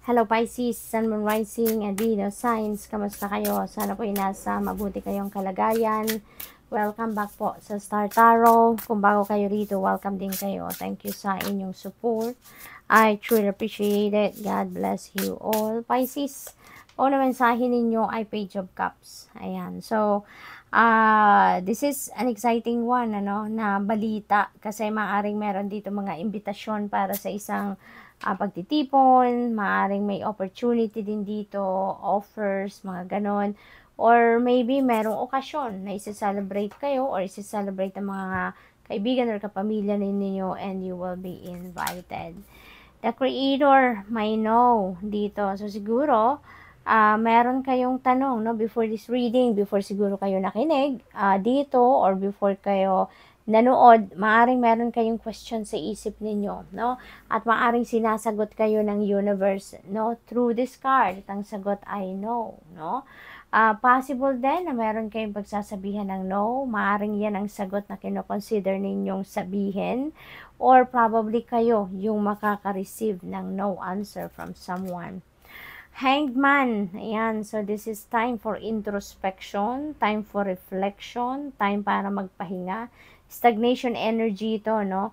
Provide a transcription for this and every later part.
Hello Pisces, Sun, Moon, Rising, and Venus signs. Kamusta kayo? Sana po nasa mabuti kayong kalagayan. Welcome back po sa Star Tarot. Kung bago kayo rito, welcome din kayo. Thank you sa inyong support. I truly appreciate it. God bless you all. Pisces, po na mensahe ninyo ay Page of Cups. Ayan. So, this is an exciting one, na balita. Kasi maaaring meron dito mga imbitasyon para sa isang pagtitipon, maaaring may opportunity din dito, offers, mga ganon. Or maybe merong okasyon na isi-celebrate kayo or isi-celebrate ang mga kaibigan or kapamilya ninyo and you will be invited. The Creator may know dito. So siguro, meron kayong tanong before this reading, before siguro kayo nakinig dito or before kayo nanood, maaring meron kayong question sa isip ninyo, At maaring sinasagot kayo ng universe, through this card. At ang sagot ay no, possible din na meron kayong pagsasabihan ng no. Maaring yan ang sagot na kinoconsider ninyong sabihin. Or probably kayo yung makaka-receive ng no answer from someone. Hanged Man, ayan, so this is time for introspection, time for reflection, time para magpahinga. Stagnation energy ito, na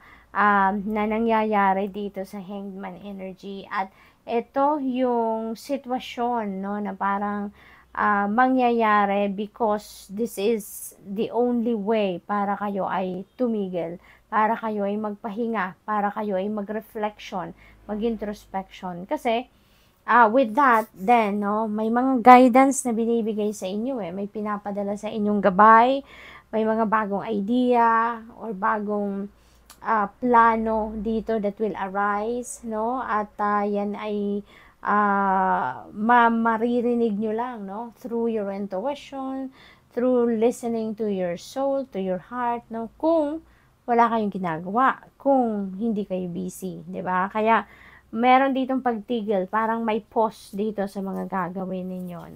nangyayari dito sa Hanged Man energy. At ito yung sitwasyon, na parang mangyayari because this is the only way para kayo ay tumigil, para kayo ay magpahinga, para kayo ay mag-reflection, mag-introspection. Kasi, with that, then, may mga guidance na binibigay sa inyo may pinapadala sa inyong gabay, may mga bagong idea, or bagong plano dito that will arise, at yan ay maririnig nyo lang, through your intuition, through listening to your soul, to your heart, kung wala kayong ginagawa, kung hindi kayo busy, di ba? Kaya, meron ditong pagtigil, parang may pause dito sa mga gagawin ninyo,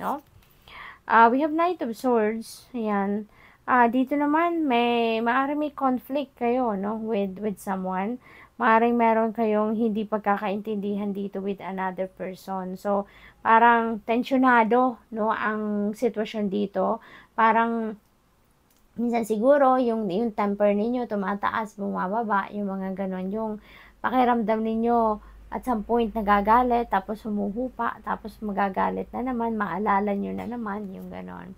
we have Knight of Swords, ayan. Dito naman, maaaring may conflict kayo, with someone. Maaaring meron kayong hindi pagkakaintindihan dito with another person. So, parang tensyonado, ang sitwasyon dito. Parang, minsan siguro, yung temper ninyo, tumataas, bumababa, yung mga ganon. Yung pakiramdam ninyo, at some point nagagalit, tapos humuhupa, tapos magagalit na naman, maalala nyo na naman, yung ganon.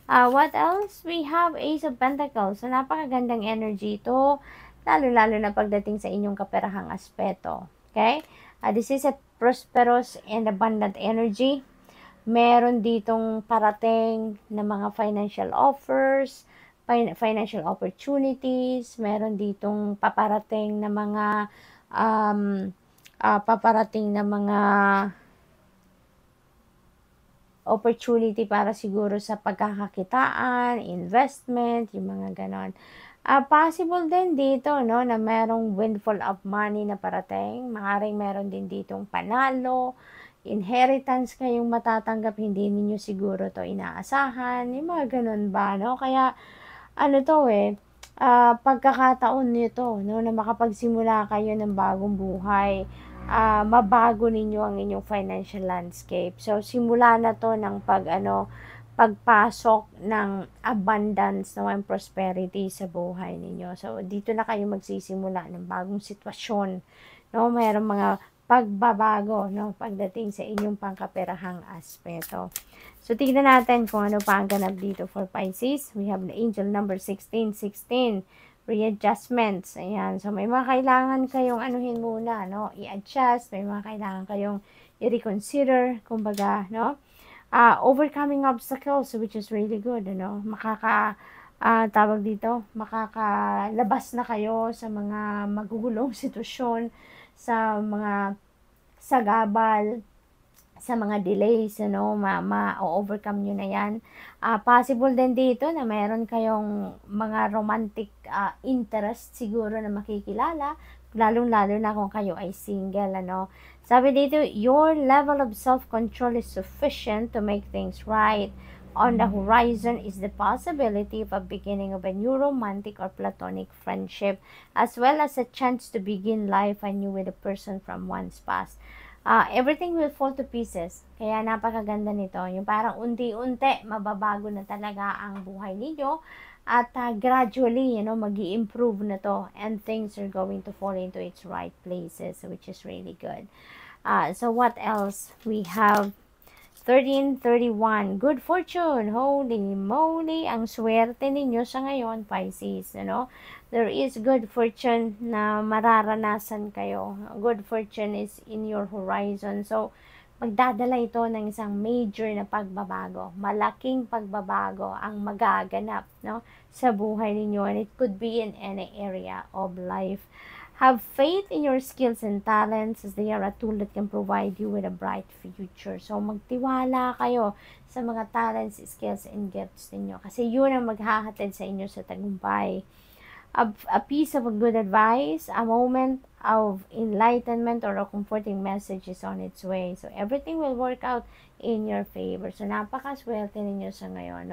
What else? We have Ace of Pentacles. So, napakagandang energy ito, lalo-lalo na pagdating sa inyong kaperahang aspeto. Okay? This is a prosperous and abundant energy. Meron ditong parating na mga financial offers, financial opportunities. Meron ditong paparating na mga opportunity para siguro sa pagkakakitaan, investment, yung mga ganon. Possible din dito, na merong windfall of money na parating. Maaaring meron din ditong panalo, inheritance kayong matatanggap, hindi ninyo siguro to inaasahan, yung mga ganon ba, Kaya, pagkakataon nito, na makapagsimula kayo ng bagong buhay, mabago ninyo ang inyong financial landscape. So, simula na to ng pagpasok ng abundance and prosperity sa buhay ninyo. So, dito na kayo magsisimula ng bagong sitwasyon. Mayroong mga pagbabago, pagdating sa inyong pangkaperahang aspeto. So, tignan natin kung ano pa ang ganap dito for Pisces. We have the angel number 1616. Readjustments. Ayan. So, may mga kailangan kayong anuhin muna, I-adjust. May mga kailangan kayong i-reconsider. Kumbaga, overcoming obstacles, which is really good, tawag dito, makakalabas na kayo sa mga magugulong sitwasyon, sa mga sagabal, sa mga delays, ma-overcome nyo na yan. Possible din dito na meron kayong mga romantic interest siguro na makikilala, lalong-lalo na kung kayo ay single, Sabi dito, your level of self-control is sufficient to make things right. On the horizon is the possibility of a beginning of a new romantic or platonic friendship, as well as a chance to begin life anew with a person from one's past. everything will fall to pieces. Kaya napakaganda nito. Yung parang unti-unti, mababago na talaga ang buhay ninyo. At gradually, mag-i-improve na to. And things are going to fall into its right places, which is really good. So what else? We have 1331. Good fortune. Holy moly. Ang swerte ninyo sa ngayon, Pisces. There is good fortune na mararanasan kayo. Good fortune is in your horizon. So, magdadala ito ng isang major na pagbabago. Malaking pagbabago ang magaganap sa buhay ninyo. And it could be in any area of life. Have faith in your skills and talents as they are a tool that can provide you with a bright future. So, magtiwala kayo sa mga talents, skills, and gifts ninyo. Kasi yun ang maghahatid sa inyo sa tagumpay. A piece of a good advice, a moment of enlightenment, or a comforting message is on its way. So, everything will work out in your favor. So, napakaswerte ninyo sa ngayon,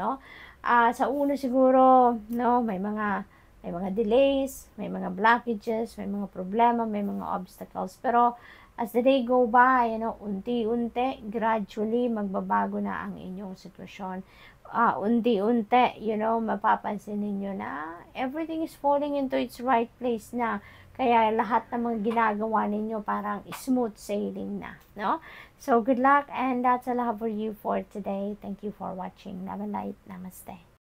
sa una siguro, may mga delays, may mga blockages, may mga problema, may mga obstacles. Pero, as the day go by, unti-unti, gradually, magbabago na ang inyong sitwasyon. Unti-unti, mapapansin ninyo na everything is falling into its right place na. Kaya lahat ng mga ginagawa ninyo parang smooth sailing na, So, good luck, and that's all I have for you for today. Thank you for watching. Love and light. Namaste.